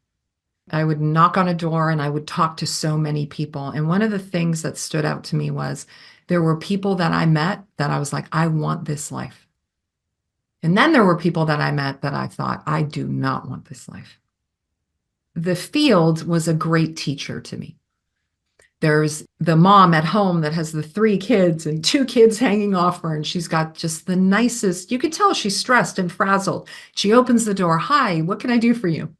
I would knock on a door and I would talk to so many people. And one of the things that stood out to me was there were people that I met that I was like, I want this life. And then there were people that I met that I thought, I do not want this life. The field was a great teacher to me. There's the mom at home that has the 3 kids and 2 kids hanging off her, and she's got just the nicest, you could tell she's stressed and frazzled. She opens the door. Hi, what can I do for you?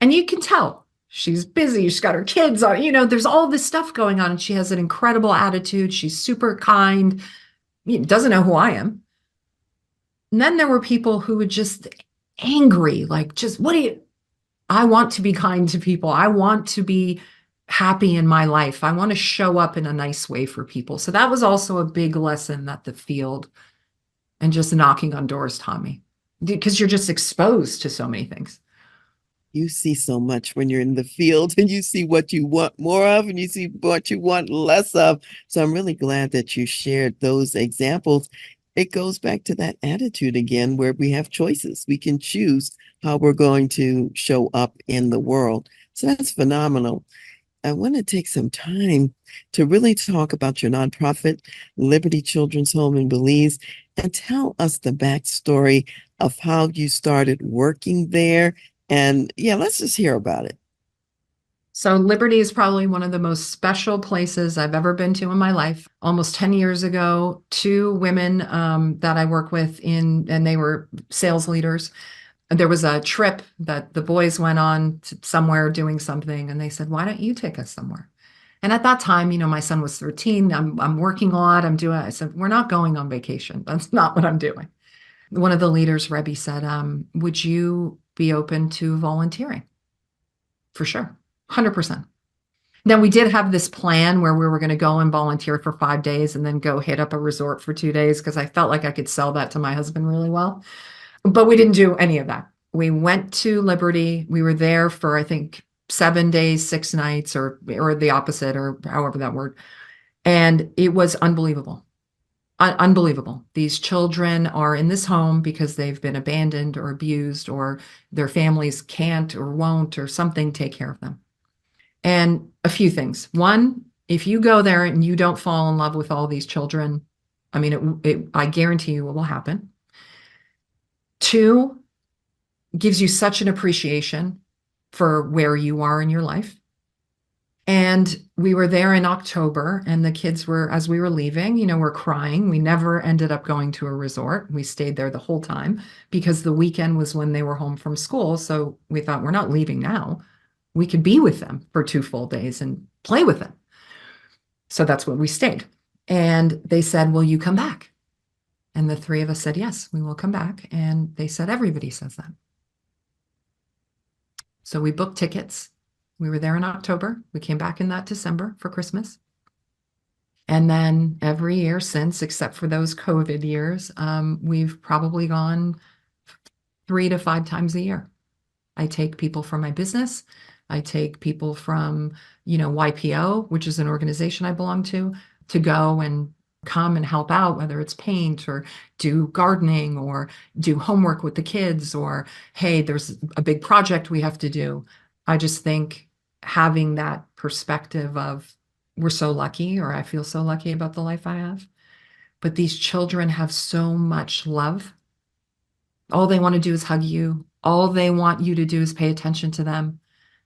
And you can tell she's busy. She's got her kids on, there's all this stuff going on. And she has an incredible attitude. She's super kind, doesn't know who I am. And then there were people who were just angry, like, just what do you, I want to be kind to people. I want to be happy in my life. I want to show up in a nice way for people. So that was also a big lesson that the field and just knocking on doors taught me because you're just exposed to so many things. You see so much when you're in the field and you see what you want more of and you see what you want less of. So I'm really glad that you shared those examples. It goes back to that attitude again, where we have choices. We can choose how we're going to show up in the world. So that's phenomenal. I want to take some time to really talk about your nonprofit, Liberty Children's Home in Belize, and tell us the backstory of how you started working there. And yeah, let's just hear about it. So Liberty is probably one of the most special places I've ever been to in my life. Almost 10 years ago, 2 women that I work with and they were sales leaders. There was a trip that the boys went on to somewhere doing something, and they said, "Why don't you take us somewhere?" And at that time, my son was 13. I'm working a lot. I said, "We're not going on vacation. That's not what I'm doing." One of the leaders, Rebbe, said, "Would you be open to volunteering?" For sure, 100%. Then we did have this plan where we were going to go and volunteer for 5 days and then go hit up a resort for 2 days because I felt like I could sell that to my husband really well. But we didn't do any of that. We went to Liberty. We were there for, I think, 7 days, 6 nights, or the opposite, or however that word. And it was unbelievable. Unbelievable. These children are in this home because they've been abandoned or abused, or their families can't or won't or something take care of them. And a few things. One, if you go there and you don't fall in love with all these children, I mean, I guarantee you it will happen. 2, gives you such an appreciation for where you are in your life. And we were there in October, and the kids were, as we were leaving, were crying. We never ended up going to a resort. We stayed there the whole time because the weekend was when they were home from school. So we thought, we're not leaving now. We could be with them for 2 full days and play with them. So that's when we stayed. And they said, "Will you come back?" And the 3 of us said, "Yes, we will come back." And they said, "Everybody says that." So we booked tickets. We were there in October. We came back in that December for Christmas. And then every year since, except for those COVID years, we've probably gone 3 to 5 times a year. I take people from my business. I take people from, YPO, which is an organization I belong to go and come and help out, whether it's paint or do gardening or do homework with the kids or, hey, there's a big project we have to do. I just think having that perspective of we're so lucky, or I feel so lucky about the life I have. But these children have so much love. All they want to do is hug you. All they want you to do is pay attention to them.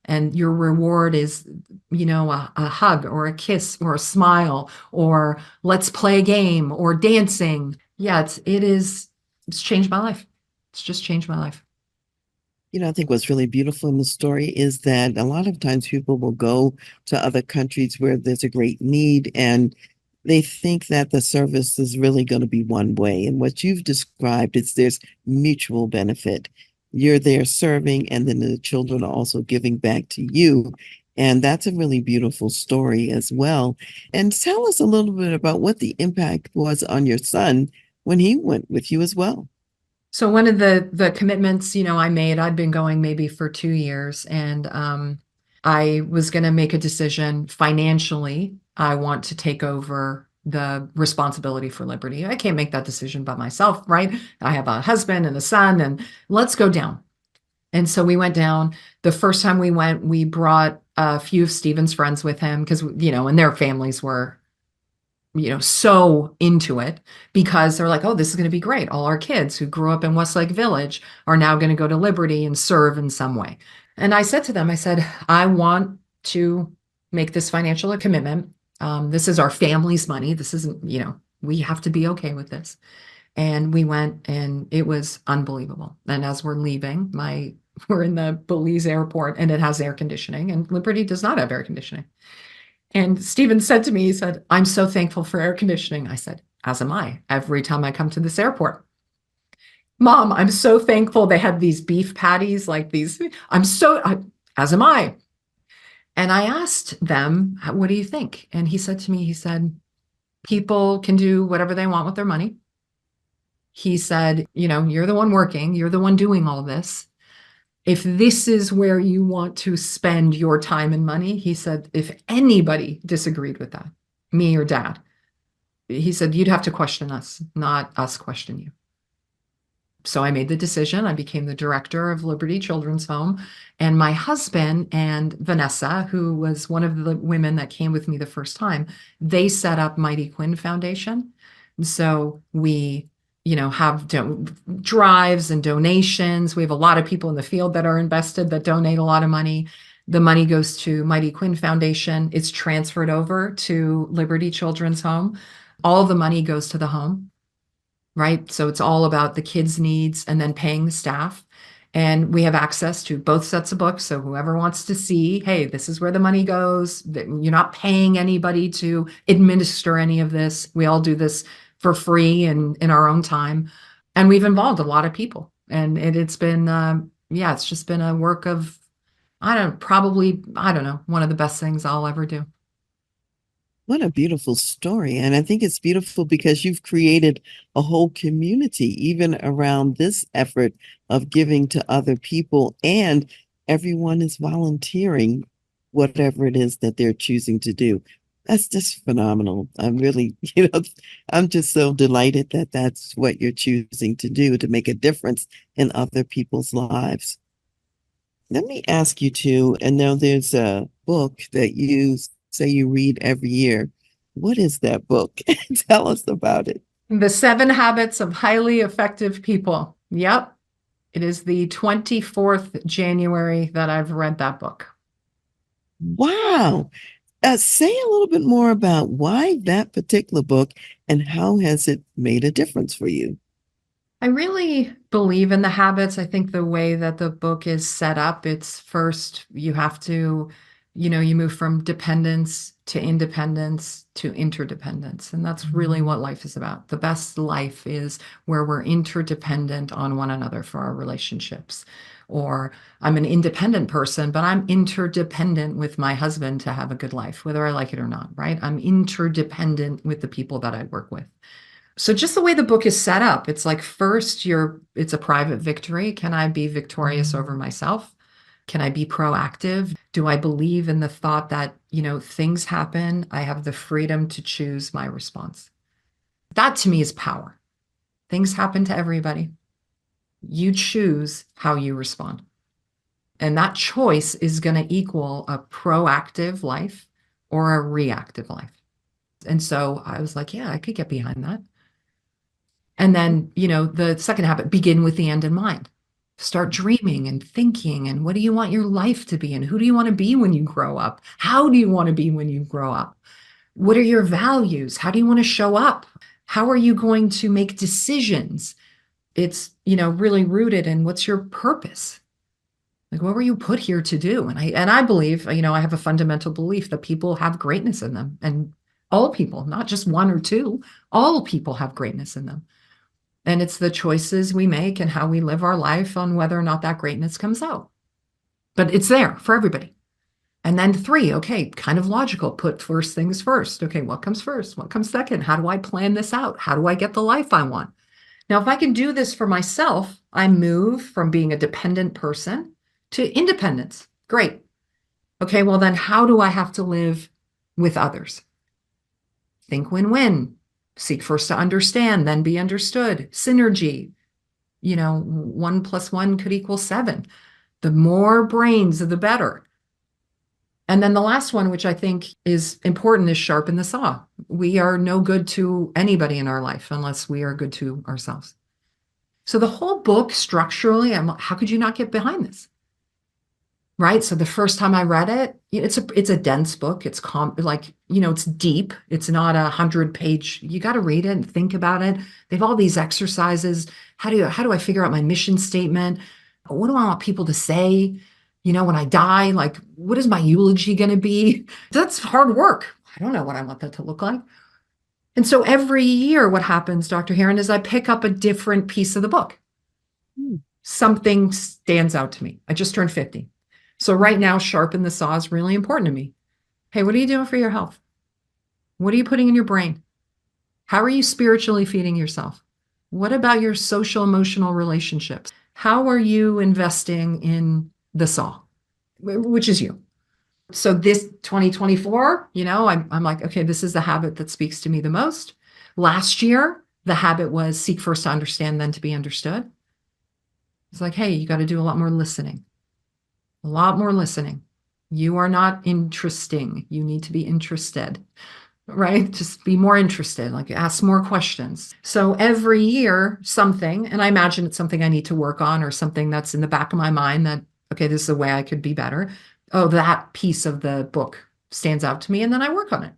And your reward is, a hug or a kiss or a smile or let's play a game or dancing. Yeah, it's changed my life. It's just changed my life. I think what's really beautiful in the story is that a lot of times people will go to other countries where there's a great need and they think that the service is really going to be one way. And what you've described is there's mutual benefit. You're there serving, and then the children are also giving back to you. And that's a really beautiful story as well. And tell us a little bit about what the impact was on your son when he went with you as well. So one of the commitments, I made, I'd been going maybe for 2 years, and I was going to make a decision financially. I want to take over the responsibility for Liberty. I can't make that decision by myself, right? I have a husband and a son, and let's go down. And so we went down. The first time we went, we brought a few of Stephen's friends with him because, and their families were so into it because they're like, oh, this is going to be great. All our kids who grew up in Westlake Village are now going to go to Liberty and serve in some way. And I said to them, I said, I want to make this financial commitment. This is our family's money. This isn't, we have to be okay with this. And we went and it was unbelievable. And as we're leaving, we're in the Belize airport and it has air conditioning and Liberty does not have air conditioning. And Stephen said to me, he said, I'm so thankful for air conditioning. I said, as am I, every time I come to this airport. Mom, I'm so thankful they had these beef patties like these. As am I. And I asked them, what do you think? And he said to me, he said, people can do whatever they want with their money. He said, you're the one working, you're the one doing all this. If this is where you want to spend your time and money, he said, if anybody disagreed with that, me or dad, he said, you'd have to question us, not us question you. So I made the decision. I became the director of Liberty Children's Home. And my husband and Vanessa, who was one of the women that came with me the first time, they set up Mighty Quinn Foundation. So we have drives and donations. We have a lot of people in the field that are invested that donate a lot of money. The money goes to Mighty Quinn Foundation. It's transferred over to Liberty Children's Home. All the money goes to the home, right? So it's all about the kids' needs and then paying the staff. And we have access to both sets of books. So whoever wants to see, hey, this is where the money goes. You're not paying anybody to administer any of this. We all do this for free and in our own time. And we've involved a lot of people. And it's been, it's just been a work of, I don't know, one of the best things I'll ever do. What a beautiful story. And I think it's beautiful because you've created a whole community, even around this effort of giving to other people, and everyone is volunteering whatever it is that they're choosing to do. That's just phenomenal. I'm really, I'm just so delighted that that's what you're choosing to do to make a difference in other people's lives. Let me ask you too, and now there's a book that you say you read every year. What is that book? Tell us about it. The 7 Habits of Highly Effective People. Yep. It is the 24th January that I've read that book. Wow. Say a little bit more about why that particular book and how has it made a difference for you? I really believe in the habits. I think the way that the book is set up, it's first you have to, you move from dependence to independence to interdependence. And that's really what life is about. The best life is where we're interdependent on one another for our relationships. Or I'm an independent person, but I'm interdependent with my husband to have a good life, whether I like it or not, right? I'm interdependent with the people that I work with. So just the way the book is set up, it's like first it's a private victory. Can I be victorious over myself? Can I be proactive? Do I believe in the thought that, things happen, I have the freedom to choose my response? That to me is power. Things happen to everybody. You choose how you respond. And that choice is going to equal a proactive life or a reactive life. And so I was like, yeah, I could get behind that. And then, the second habit, begin with the end in mind. Start dreaming and thinking. And what do you want your life to be? And who do you want to be when you grow up? How do you want to be when you grow up? What are your values? How do you want to show up? How are you going to make decisions? It's, really rooted in what's your purpose? Like, what were you put here to do? And I believe, I have a fundamental belief that people have greatness in them, and all people, not just one or two, all people have greatness in them. And it's the choices we make and how we live our life on whether or not that greatness comes out. But it's there for everybody. And then three, okay, kind of logical, put first things first. Okay, what comes first? What comes second? How do I plan this out? How do I get the life I want? Now, if I can do this for myself, I move from being a dependent person to independence. Great. Okay, well, then how do I have to live with others? Think win-win. Seek first to understand, then be understood. Synergy. 1 + 1 could equal 7. The more brains, the better. And then the last one, which I think is important, is sharpen the saw. We are no good to anybody in our life unless we are good to ourselves. So the whole book structurally, how could you not get behind this? Right. So the first time I read it, it's a dense book. It's it's deep. It's not 100-page. You got to read it and think about it. They have all these exercises. How do I figure out my mission statement? What do I want people to say? When I die, like, what is my eulogy going to be? That's hard work. I don't know what I want that to look like. And so every year, what happens, Dr. Heron, is I pick up a different piece of the book. Something stands out to me. I just turned 50. So right now, sharpen the saw is really important to me. Hey, what are you doing for your health? What are you putting in your brain? How are you spiritually feeding yourself? What about your social emotional relationships? How are you investing in the saw, which is you? So this 2024, I'm like, okay, this is the habit that speaks to me the most. Last year, the habit was seek first to understand, then to be understood. It's like, hey, you got to do a lot more listening. A lot more listening. You are not interesting. You need to be interested, right? Just be more interested, like ask more questions. So every year, something, and I imagine it's something I need to work on or something that's in the back of my mind that, okay, this is a way I could be better. Oh, that piece of the book stands out to me, and then I work on it.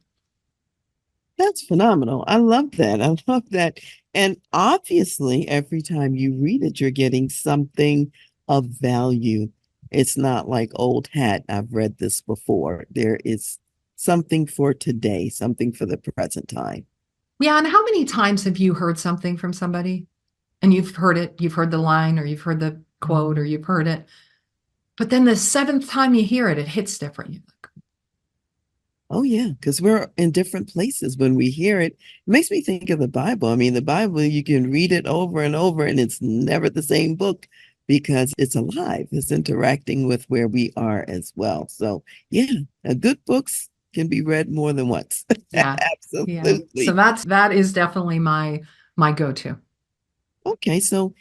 That's phenomenal. I love that. I love that. And obviously, every time you read it, you're getting something of value. It's not like old hat. I've read this before. There is something for today, something for the present time. Yeah, and how many times have you heard something from somebody and you've heard it, you've heard the line or you've heard the quote or you've heard it, but then the seventh time you hear it, it hits different. You're like, Oh, yeah, because we're in different places when we hear it. It makes me think of the Bible. I mean, the Bible, you can read it over and over, and it's never the same book because it's alive. It's interacting with where we are as well. So, yeah, good books can be read more than once. yeah, yeah. So Absolutely. that is definitely my go-to. Okay, so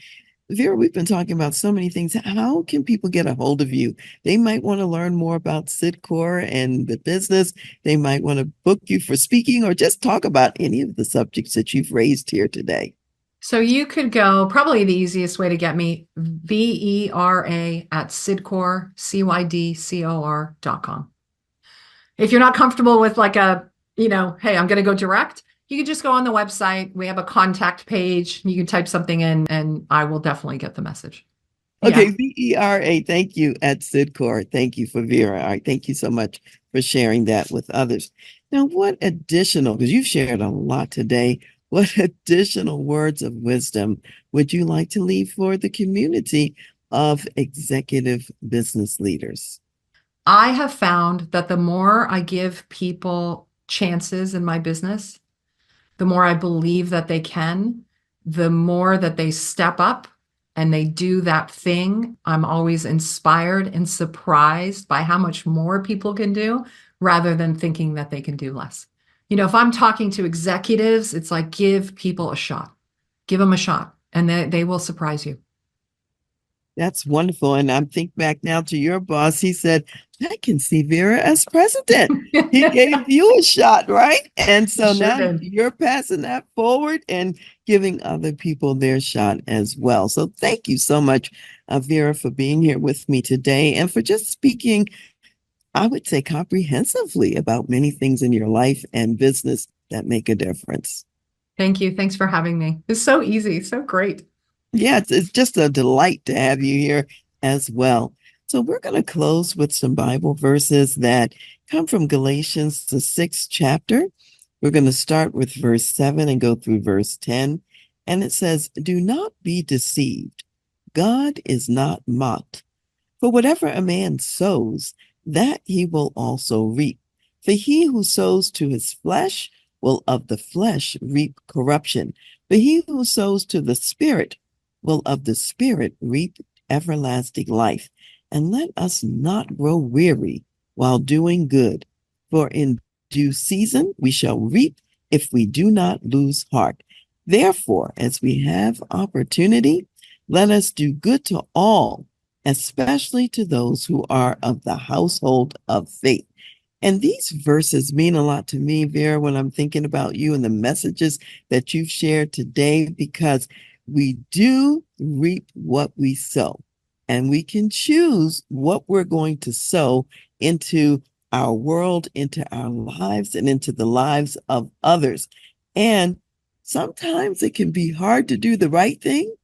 Vera, we've been talking about so many things. How can people get a hold of you? They might want to learn more about Cydcor and the business. They might want to book you for speaking or just talk about any of the subjects that you've raised here today. So you could go, probably the easiest way to get me, Vera at Cydcor, CYDCOR.com. If you're not comfortable with like hey, I'm going to go direct, you can just go on the website. We have a contact page. You can type something in and I will definitely get the message. Okay, Yeah. Vera, thank you at Cydcor. Thank you for Vera. All right, thank you so much for sharing that with others. Now, what additional, because you've shared a lot today, what additional words of wisdom would you like to leave for the community of executive business leaders? I have found that the more I give people chances in my business, the more I believe that they can, the more that they step up and they do that thing. I'm always inspired and surprised by how much more people can do rather than thinking that they can do less. If I'm talking to executives, it's like give people a shot, give them a shot, and they will surprise you. That's wonderful. And I'm think back now to your boss. He said, I can see Vera as president. He gave you a shot, right? And He so sure now did. you're passing that forward and giving other people their shot as well. So thank you so much, Vera, for being here with me today and for just speaking, I would say, comprehensively about many things in your life and business that make a difference. Thank you. Thanks for having me. It's so easy, so great. Yeah, it's just a delight to have you here as well. So we're going to close with some Bible verses that come from Galatians, the 6th chapter. We're going to start with verse 7 and go through verse 10. And it says, do not be deceived. God is not mocked. For whatever a man sows, that he will also reap. For he who sows to his flesh will of the flesh reap corruption. But he who sows to the Spirit will of the Spirit reap everlasting life. And let us not grow weary while doing good, for in due season we shall reap if we do not lose heart. Therefore, as we have opportunity, let us do good to all, especially to those who are of the household of faith. And these verses mean a lot to me, Vera, when I'm thinking about you and the messages that you've shared today, because we do reap what we sow, and we can choose what we're going to sow into our world, into our lives, and into the lives of others. And sometimes it can be hard to do the right thing.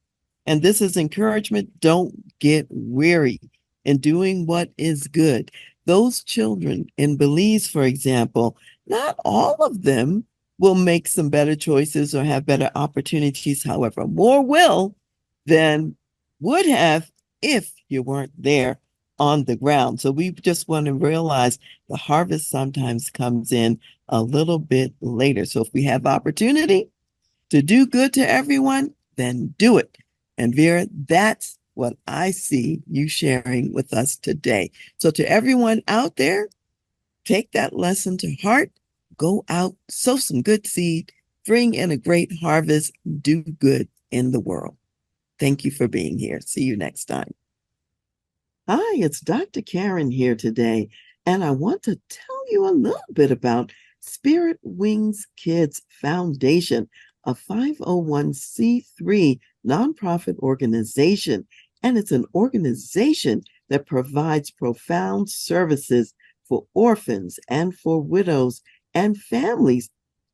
And this is encouragement. Don't get weary in doing what is good. Those children in Belize, for example, not all of them will make some better choices or have better opportunities. However, more will than would have if you weren't there on the ground. So we just want to realize the harvest sometimes comes in a little bit later. So if we have opportunity to do good to everyone, then do it. And Vera, that's what I see you sharing with us today. So to everyone out there, take that lesson to heart, go out, sow some good seed, bring in a great harvest, do good in the world. Thank you for being here. See you next time. Hi, it's Dr. Karen here today, and I want to tell you a little bit about Spirit Wings Kids Foundation, a 501c3 nonprofit organization, and it's an organization that provides profound services for orphans and for widows and families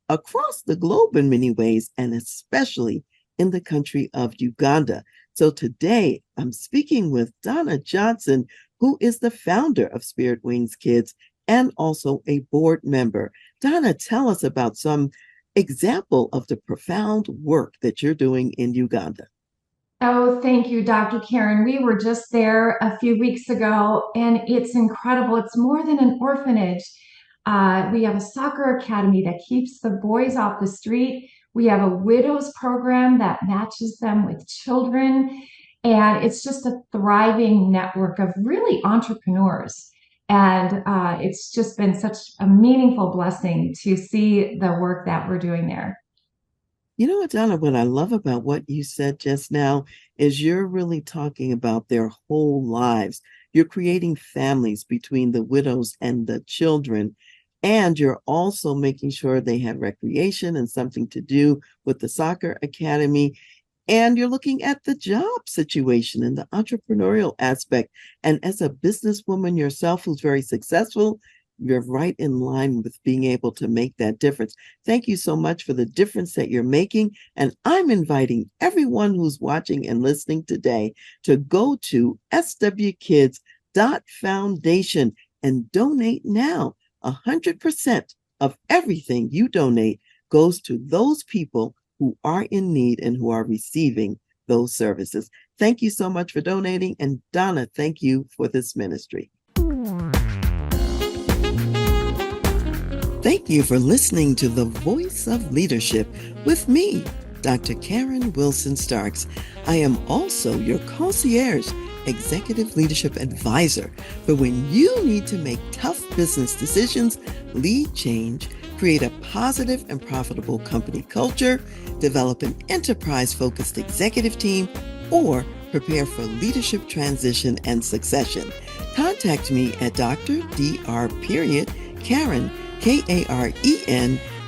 across the globe in many ways, and especially in the country of Uganda. So today I'm speaking with Donna Johnson, who is the founder of Spirit Wings Kids and also a board member. Donna, tell us about some example of the profound work that you're doing in Uganda. Oh, thank you, Dr. Karen. We were just there a few weeks ago, and it's incredible. It's more than an orphanage. We have a soccer academy that keeps the boys off the street. We have a widows program that matches them with children. And it's just a thriving network of really entrepreneurs. And it's just been such a meaningful blessing to see the work that we're doing there. You know what, Donna, what I love about what you said just now is you're really talking about their whole lives. You're creating families between the widows and the children. And you're also making sure they have recreation and something to do with the soccer academy. And you're looking at the job situation and the entrepreneurial aspect. And as a businesswoman yourself who's very successful, you're right in line with being able to make that difference. Thank you so much for the difference that you're making. And I'm inviting everyone who's watching and listening today to go to swkids.foundation and donate now. 100% of everything you donate goes to those people who are in need and who are receiving those services. Thank you so much for donating. And Donna, thank you for this ministry. Thank you for listening to The Voice of Leadership with me, Dr. Karen Wilson Starks. I am also your concierge executive leadership advisor for when you need to make tough business decisions, lead change, create a positive and profitable company culture, develop an enterprise-focused executive team, or prepare for leadership transition and succession. Contact me at Dr. Karen,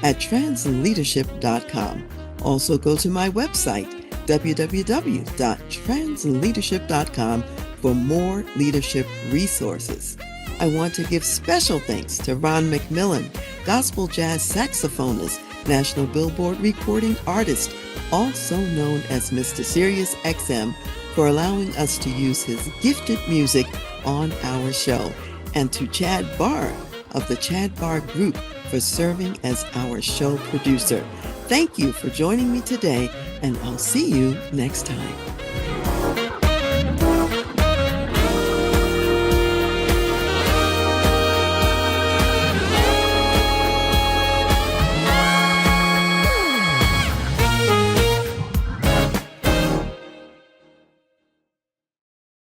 at transleadership.com. Also go to my website, www.transleadership.com, for more leadership resources. I want to give special thanks to Ron McMillan, gospel jazz saxophonist, National Billboard recording artist, also known as Mr. Sirius XM, for allowing us to use his gifted music on our show, and to Chad Barr of the Chad Barr Group for serving as our show producer. Thank you for joining me today, and I'll see you next time.